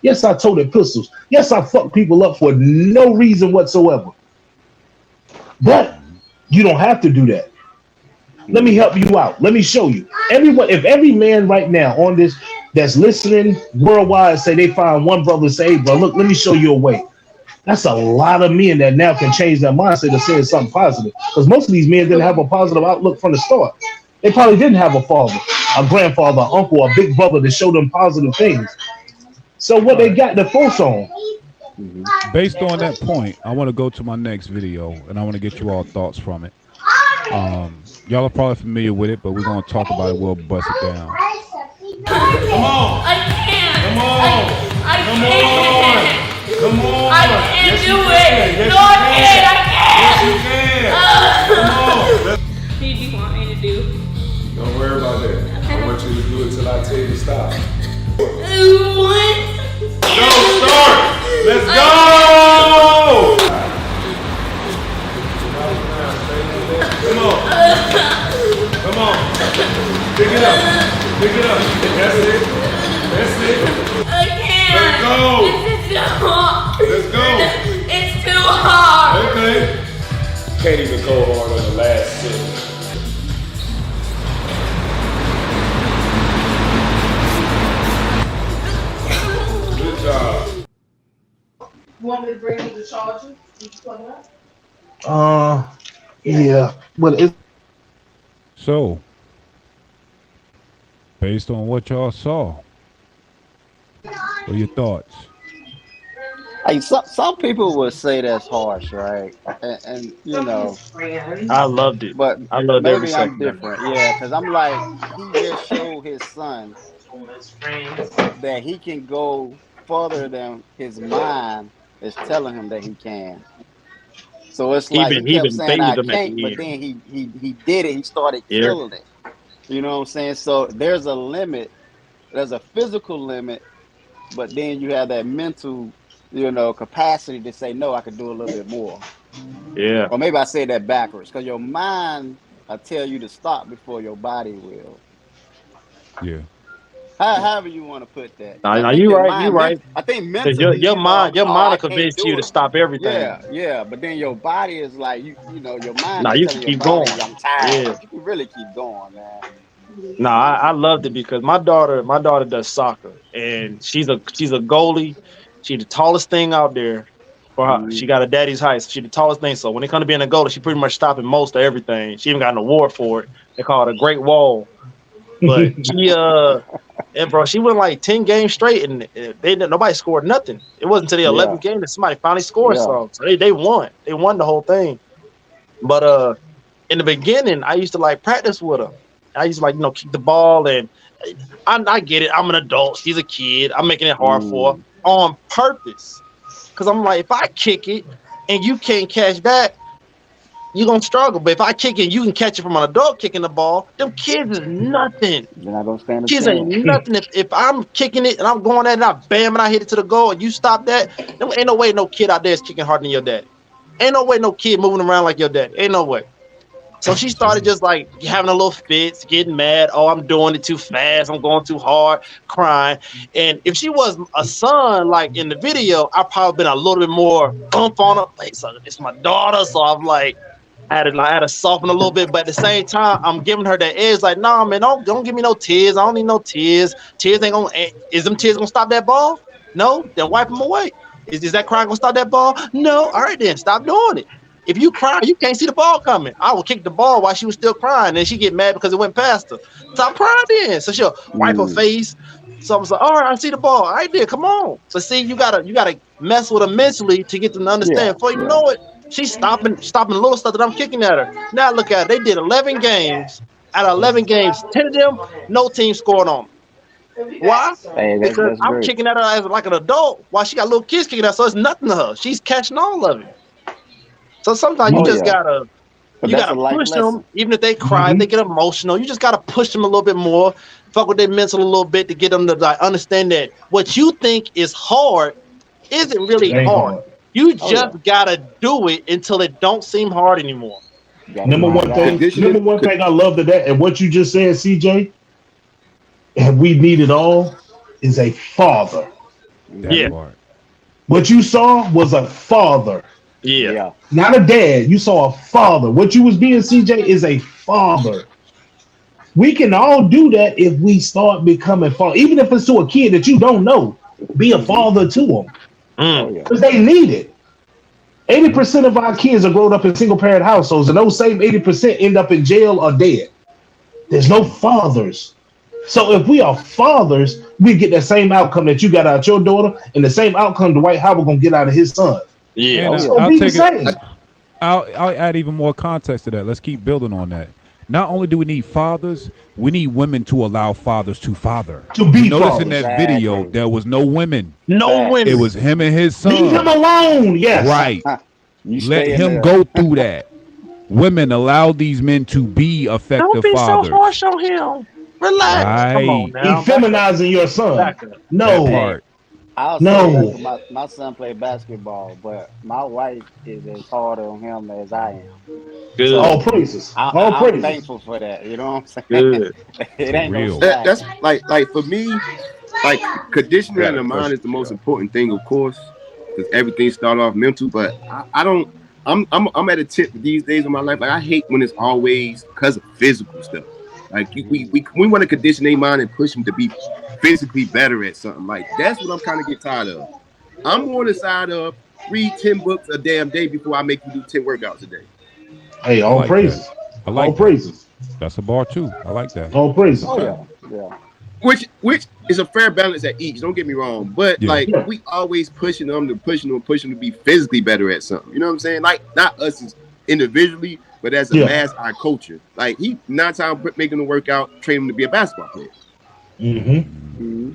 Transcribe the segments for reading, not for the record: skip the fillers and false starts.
Yes, I toted pistols. Yes, I fucked people up for no reason whatsoever. But you don't have to do that. Let me help you out. Let me show you. Everyone, if every man right now on this that's listening worldwide say they find one brother and say, hey, bro, look, let me show you a way. That's a lot of men that now can change their mindset to saying something positive. Because most of these men didn't have a positive outlook from the start. They probably didn't have a father, a grandfather, an uncle, a big brother to show them positive things. So what they got to force on? Based on that point, I want to go to my next video, and I want to get you all thoughts from it. Y'all are probably familiar with it, but we're going to talk about it. We'll bust it down. Come on. I can't. Come on. I can't. Come on. I can't do it. No, I can't. I can't. Yes, you can. Come on. What do you want me to do? Don't worry about that. I want you to do it till I tell you to stop. What? Don't start. Let's go. Come on. Come on. Pick it up. Pick it up. That's it. That's it. I can't. Let's go. This is too hard. Let's go. It's too hard. Okay. Can't even go hard on the last sip. Good job. You want me to bring you the charger? You can plug it up? Yeah. But it. So, based on what y'all saw, what are your thoughts? Hey, some people would say that's harsh, right? And you know, I loved it. but I loved every maybe second I'm of it. different. Yeah, because I'm like, he just showed his son that he can go further than his mind is telling him that he can. So it's like he kept Even saying I bathed him at can't, the but end. then he did it. He started Yeah. killing it. You know what I'm saying? So there's a limit. There's a physical limit, but then you have that mental, capacity to say, no, I could do a little bit more. Yeah. Or maybe I say that backwards, because your mind will tell you to stop before your body will. Yeah. However you want to put that. Now, I now think you your right. mind, You right. I think Because mentally, your mind I will can't convince do you to it. stop everything. Yeah, but then your body is like, your mind Now is you can telling your keep body, going. I'm tired. Yeah. But you can really keep going, man. No, I loved it because my daughter does soccer and she's a goalie. She's the tallest thing out there for her. She got a daddy's height. So she's the tallest thing. So when it comes to being a goalie, she pretty much stopping most of everything. She even got an award for it. They call it a Great Wall. But she and bro, she went like 10 games straight and nobody scored nothing. It wasn't until the 11th game that somebody finally scored something. So they won. They won the whole thing. But in the beginning, I used to like practice with her. I used to kick the ball, and I get it. I'm an adult. She's a kid. I'm making it hard for her on purpose. Because I'm like, if I kick it and you can't catch back, you're going to struggle. But if I kick it and you can catch it from an adult kicking the ball, them kids is nothing. You're not going to stand a Kids chance. ain't nothing. If I'm kicking it and I'm going at it and I bam and I hit it to the goal and you stop that, there ain't no way no kid out there is kicking harder than your daddy. Ain't no way no kid moving around like your daddy. Ain't no way. So she started just like having a little fits, getting mad. Oh, I'm doing it too fast. I'm going too hard, crying. And if she was a son, like in the video, I'd probably been a little bit more bump on her. Like, so it's my daughter. So I'm like, I had to soften a little bit. But at the same time, I'm giving her that edge. Like, nah, man, don't give me no tears. I don't need no tears. Tears ain't gonna. Is them tears gonna stop that ball? No. Then wipe them away. Is that crying gonna stop that ball? No. All right, then stop doing it. If you cry, you can't see the ball coming. I will kick the ball while she was still crying, and she get mad because it went past her. Stop crying then. So she'll wipe her face. So I was like, all right, I see the ball. All right, then, come on. So see, you gotta mess with her mentally to get them to understand. Before you know it, she's stopping the little stuff that I'm kicking at her. Now look at it. They did 11 games. Out of 11 games, 10 of them, no team scored on them. Why? Hey, Because I'm great. kicking at her as like an adult while she got little kids kicking at her, so it's nothing to her. She's catching all of it. So sometimes you just gotta push them, even if they cry, if they get emotional. You just gotta push them a little bit more, fuck with their mental a little bit to get them to like understand that what you think is hard isn't really hard. You just gotta do it until it don't seem hard anymore. Number one thing I love that, and what you just said, CJ, and we need it all, is a father. That Yeah. part. What you saw was a father, Yeah. not a dad. You saw a father. What you was being, CJ, is a father. We can all do that if we start becoming father, even if it's to a kid that you don't know. Be a father to them Oh Mm. yeah. because they need it. 80% of our kids are grown up in single parent households, and those same 80% end up in jail or dead. There's no fathers. So if we are fathers, we get the same outcome that you got out of your daughter, and the same outcome Dwight Howard gonna get out of his son. Yeah. And Oh, It's yeah. gonna I'll be the take it. same. I'll add even more context to that. Let's keep building on that. Not only do we need fathers, we need women to allow fathers to father. To be You notice fathers. in that Exactly. video, there was no women. No Facts. women. It was him and his Leave him son. alone. Yes. Right. You Let stay in him there. go through that. Women allow these men to be Don't effective be fathers. so harsh on him. Relax. Come on Right. now. Feminizing your son. Back up. That No. part. I'll No. say that 'cause my son played basketball, but my wife is as hard on him as I am. Good. So All praises. All I'm praises. thankful for that. You know what I'm saying? Good. It For ain't no real. slack. That's like for me, like conditioning Got in a the mind question is the for most y'all. important thing, of course, because everything start off mental. But I don't. I'm at a tip these days of my life. Like I hate when it's always because of physical stuff. Like we want to condition their mind and push them to be physically better at something. Like that's what I'm kind of get tired of. I'm on the side of read 10 books a damn day before I make you do 10 workouts a day. Hey, I all like praises. that. I All like that. praises. That's a bar too. I like that. All praises. Oh yeah, yeah. Which is a fair balance at each. Don't get me wrong, but Yeah. like we always pushing them to be physically better at something. You know what I'm saying? Like not us as individually, but as a Yeah. mass, our culture. Like he 9 times making them work out, training him to be a basketball player. Mm-hmm.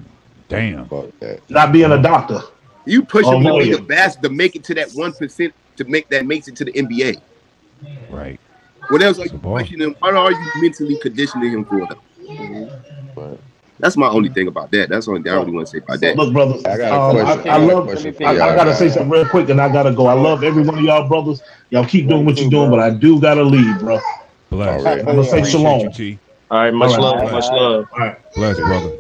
Damn. Fuck that. Not being a doctor. You push Oh, him to be lawyer. the best to make it to that 1% to make that makes it to the NBA. Right. What else are That's a you bar. pushing him? What are you mentally conditioning him for? Though? But That's my only thing about that. That's the only thing I really want to say about that. Look, brothers. I got a question. I I got a love. question for I y'all gotta say guys. something real quick, and I gotta go. I love every one of y'all brothers. Y'all keep doing what you're doing, but I do gotta leave, bro. Bless. All right. I'm gonna say Appreciate shalom. you, T. All right. Much All right. love. Much love. All right. Bless, brother.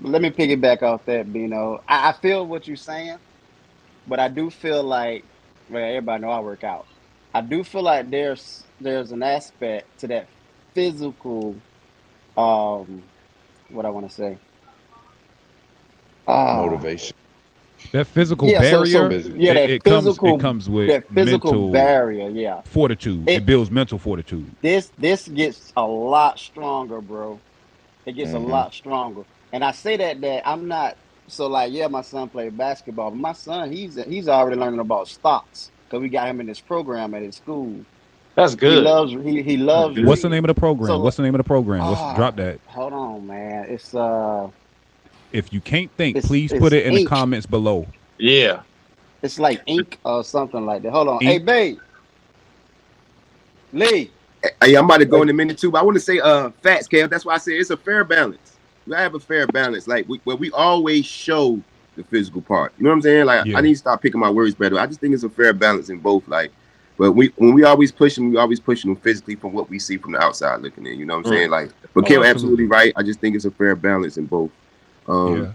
Let me piggyback off that, Bino. I feel what you're saying, but I do feel like, well, everybody know I work out. I do feel like there's an aspect to that physical, what I want to say. Motivation. That physical Yeah, barrier, yeah, that it physical, comes with that physical mental barrier. Yeah, fortitude. It builds mental fortitude. this gets a lot stronger, bro. It gets a lot stronger, and I say that I'm not so like, yeah, my son played basketball, but my son he's already learning about stocks because we got him in this program at his school. That's He good. loves he loves. What's the name of the program? So- What's the name of the program? Let's drop that. Hold on, man. It's If you can't think, It's- please it's put it in the ink. comments below. Yeah. it's like ink or something like that. Hold on, Ink. hey, babe, Lee. Hey, I'm about to go in a minute too, but I want to say facts, Cam. That's why I say it's a fair balance. We have a fair balance. Like we always show the physical part. You know what I'm saying? Like Yeah. I need to stop picking my words better. I just think it's a fair balance in both. Like, but when we always push them, we always pushing them physically from what we see from the outside looking in. You know what I'm saying? Like, but Cam absolutely right. I just think it's a fair balance in both. Yeah.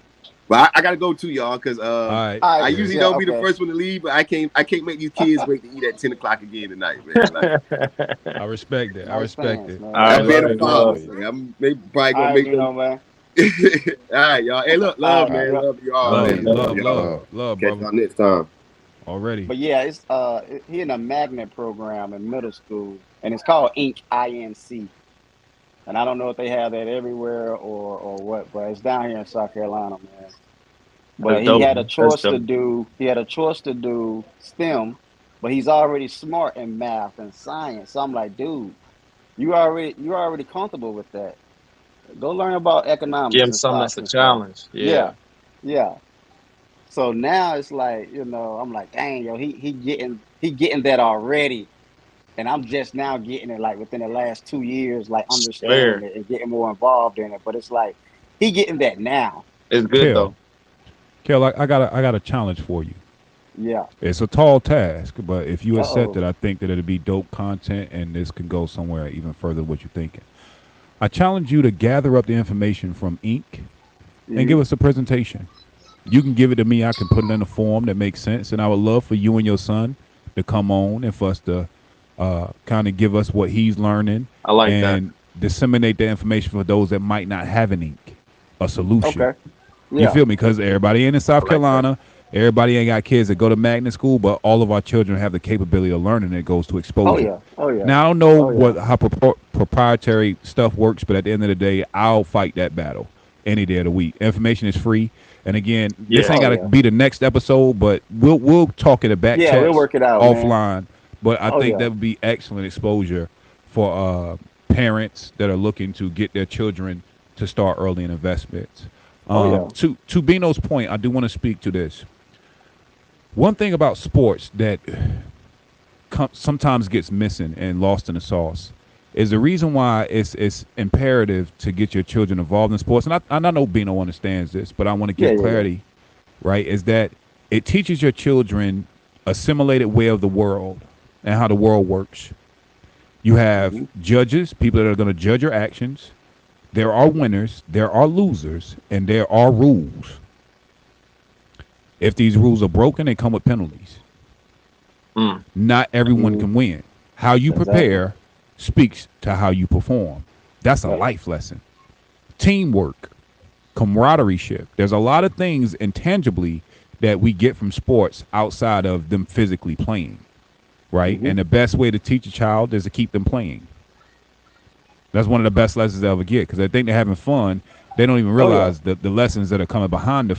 But I gotta go too, y'all, because All right. I usually Yeah, don't be the okay. first one to leave, but I can't make these kids wait to eat at 10 o'clock again tonight, man. Like, I respect it. I Nice respect fans, it. man. All right, I'm being a love, father. love. Like, I'm maybe probably All gonna right, make you them. know, man. All right, y'all. Hey, look, love, All man. right, Love y'all, Love, man. love, y'all. love, Catch brother. y'all next time. Already. But yeah, it's he in a magnet program in middle school, and it's called Inc. INC. And I don't know if they have that everywhere or what, but it's down here in South Carolina, man. But That's he dope. had a That's choice to dope. do STEM, but he's already smart in math and science. So I'm like, dude, you're already comfortable with that. Go learn about economics. Give him and something stocks that's a and stuff. challenge. Yeah. Yeah. So now it's like, I'm like, dang, yo, he getting that already. And I'm just now getting it like within the last 2 years, like understanding it and getting more involved in it. But it's like he getting that now. It's good though. Kel, I got a challenge for you. Yeah. It's a tall task, but if you accept Uh-oh. it, I think that it'll be dope content, and this can go somewhere even further than what you're thinking. I challenge you to gather up the information from Inc. and give us a presentation. You can give it to me. I can put it in a form that makes sense. And I would love for you and your son to come on and for us to kind of give us what he's learning. I like and disseminate the information for those that might not have a solution. Okay. You Yeah. feel me? Because everybody ain't in South Carolina. Everybody ain't got kids that go to magnet school, but all of our children have the capability of learning that goes to exposure. Oh yeah. Now, I don't know how proprietary stuff works, but at the end of the day, I'll fight that battle any day of the week. Information is free. And again, this ain't got to be the next episode, but we'll talk in the back chat we'll work it out offline. man. But I think that would be excellent exposure for parents that are looking to get their children to start early in investments. To Bino's point, I do want to speak to this. One thing about sports that sometimes gets missing and lost in the sauce is the reason why it's imperative to get your children involved in sports. And I know Bino understands this, but I want to get clarity, right? Is that it teaches your children a simulated way of the world and how the world works. You have judges, people that are going to judge your actions. There are winners, there are losers, and there are rules. If these rules are broken, they come with penalties. Not everyone can win. How you prepare speaks to how you perform. That's a life lesson. Teamwork, camaraderie. There's a lot of things intangibly that we get from sports outside of them physically playing, right? And the best way to teach a child is to keep them playing. That's one of the best lessons they'll ever get, because they think they're having fun. They don't even realize the lessons that are coming behind the